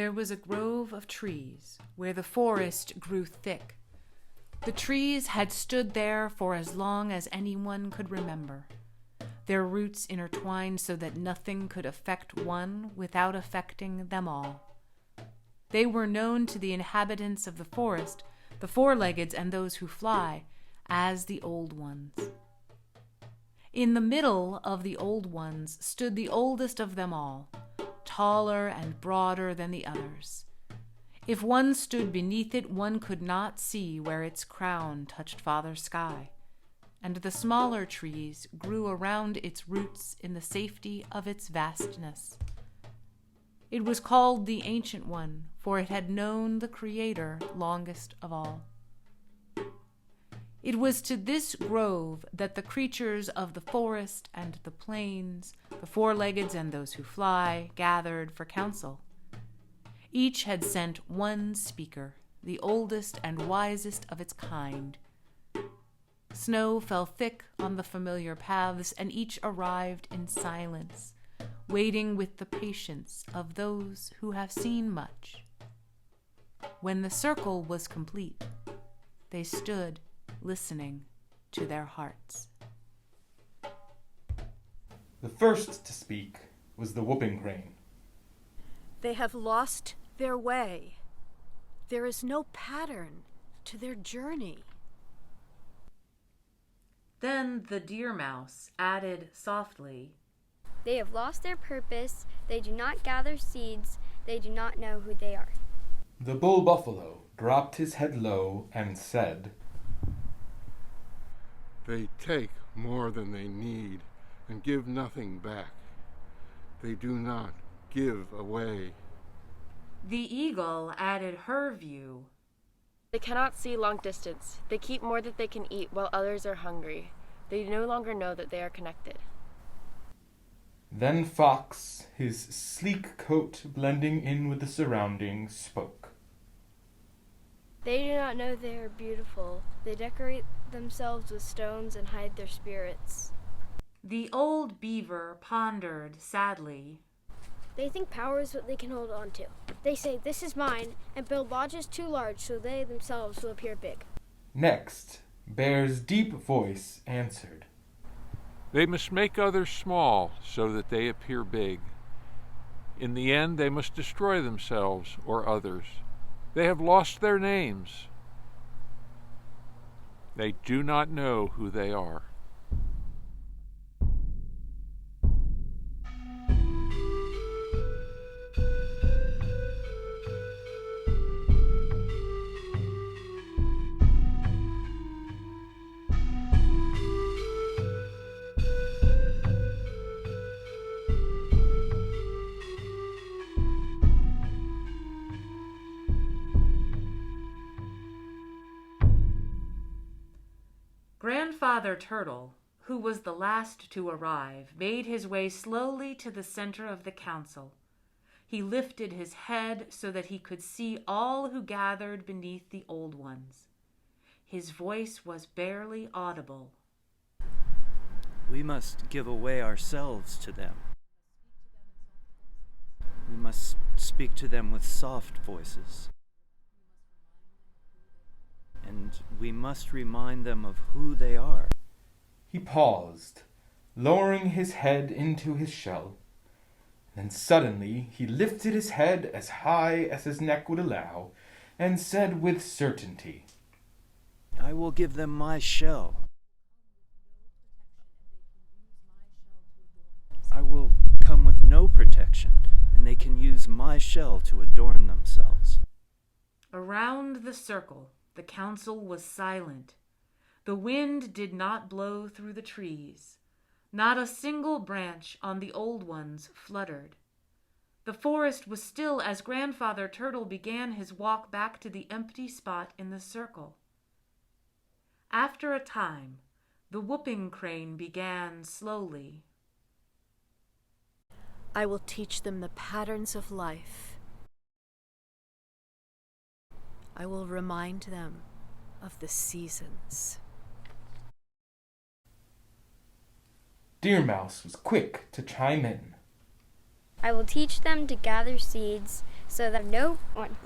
There was a grove of trees where the forest grew thick. The trees had stood there for as long as anyone could remember, their roots intertwined so that nothing could affect one without affecting them all. They were known to the inhabitants of the forest, the four-leggeds and those who fly, as the Old Ones. In the middle of the Old Ones stood the oldest of them all, taller and broader than the others. If one stood beneath it, one could not see where its crown touched Father Sky, and the smaller trees grew around its roots in the safety of its vastness. It was called the Ancient One, for it had known the Creator longest of all. It was to this grove that the creatures of the forest and the plains, the four-leggeds and those who fly, gathered for council. Each had sent one speaker, the oldest and wisest of its kind. Snow fell thick on the familiar paths, and each arrived in silence, waiting with the patience of those who have seen much. When the circle was complete, they stood listening to their hearts. The first to speak was the whooping crane. They have lost their way. There is no pattern to their journey. Then the deer mouse added softly, They have lost their purpose. They do not gather seeds. They do not know who they are. The bull buffalo dropped his head low and said, They take more than they need and give nothing back. They do not give away. The eagle added her view. They cannot see long distance. They keep more than they can eat while others are hungry. They no longer know that they are connected. Then Fox, his sleek coat blending in with the surroundings, spoke. They do not know they are beautiful. They decorate themselves with stones and hide their spirits. The old beaver pondered sadly. They think power is what they can hold on to. They say, "This is mine," and build lodges too large so they themselves will appear big. Next, Bear's deep voice answered. They must make others small so that they appear big. In the end, they must destroy themselves or others. They have lost their names. They do not know who they are. Grandfather Turtle, who was the last to arrive, made his way slowly to the center of the council. He lifted his head so that he could see all who gathered beneath the Old Ones. His voice was barely audible. We must give away ourselves to them. We must speak to them with soft voices. And we must remind them of who they are. He paused, lowering his head into his shell. Then suddenly he lifted his head as high as his neck would allow, and said with certainty, I will give them my shell. I will come with no protection, and they can use my shell to adorn themselves. Around the circle, the council was silent. The wind did not blow through the trees. Not a single branch on the Old Ones fluttered. The forest was still as Grandfather Turtle began his walk back to the empty spot in the circle. After a time, the whooping crane began slowly. I will teach them the patterns of life. I will remind them of the seasons. Deer Mouse was quick to chime in. I will teach them to gather seeds so that no one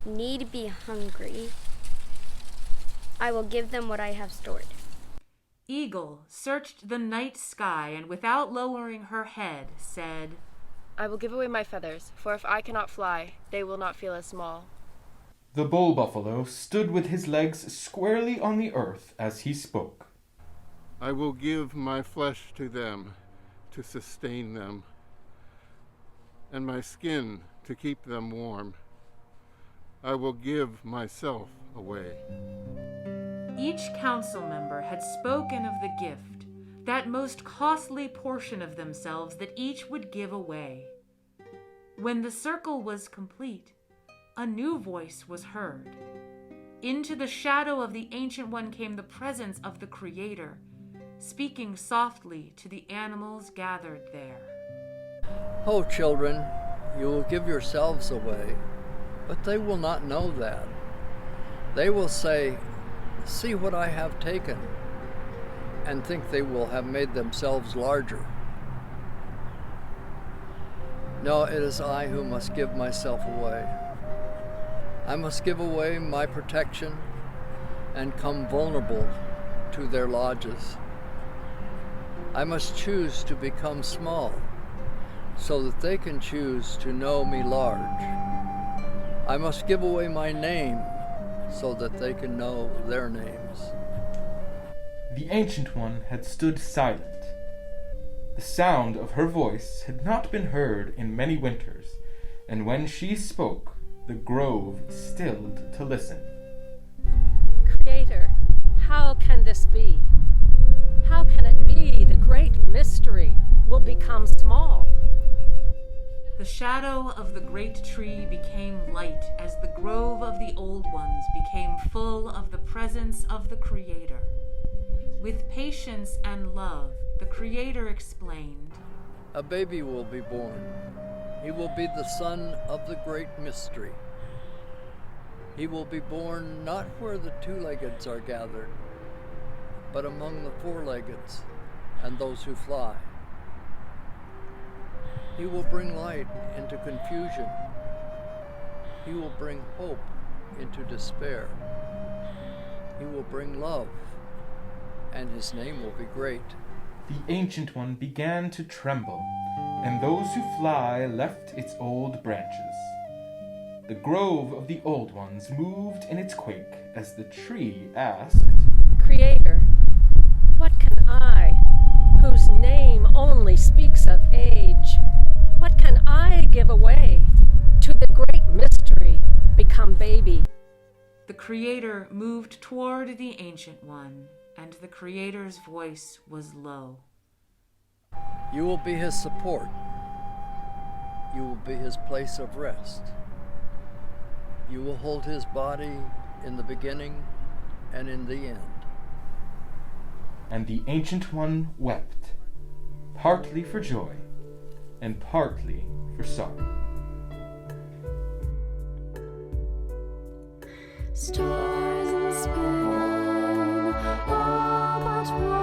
need be hungry. I will give them what I have stored. Eagle searched the night sky and without lowering her head said, I will give away my feathers, for if I cannot fly, they will not feel as small. The bull buffalo stood with his legs squarely on the earth as he spoke. I will give my flesh to them to sustain them, and my skin to keep them warm. I will give myself away. Each council member had spoken of the gift, that most costly portion of themselves that each would give away. When the circle was complete, a new voice was heard. Into the shadow of the Ancient One came the presence of the Creator, speaking softly to the animals gathered there. Oh, children, you will give yourselves away, but they will not know that. They will say, see what I have taken, and think they will have made themselves larger. No, it is I who must give myself away. I must give away my protection and come vulnerable to their lodges. I must choose to become small so that they can choose to know me large. I must give away my name so that they can know their names. The Ancient One had stood silent. The sound of her voice had not been heard in many winters, and when she spoke, the grove stilled to listen. Creator, how can this be? How can it be the great mystery will become small? The shadow of the great tree became light as the grove of the old ones became full of the presence of the Creator. With patience and love, the Creator explained, a baby will be born. He will be the son of the great mystery. He will be born not where the two-leggeds are gathered, but among the four-leggeds and those who fly. He will bring light into confusion. He will bring hope into despair. He will bring love, and his name will be great. The Ancient One began to tremble, and those who fly left its old branches. The grove of the old ones moved in its quake as the tree asked, Creator, what can I, whose name only speaks of age, what can I give away to the great mystery become baby? The Creator moved toward the Ancient One, and the Creator's voice was low. You will be his support. You will be his place of rest. You will hold his body in the beginning and in the end. And the Ancient One wept, partly for joy and partly for sorrow. Stars in the spin, all but one.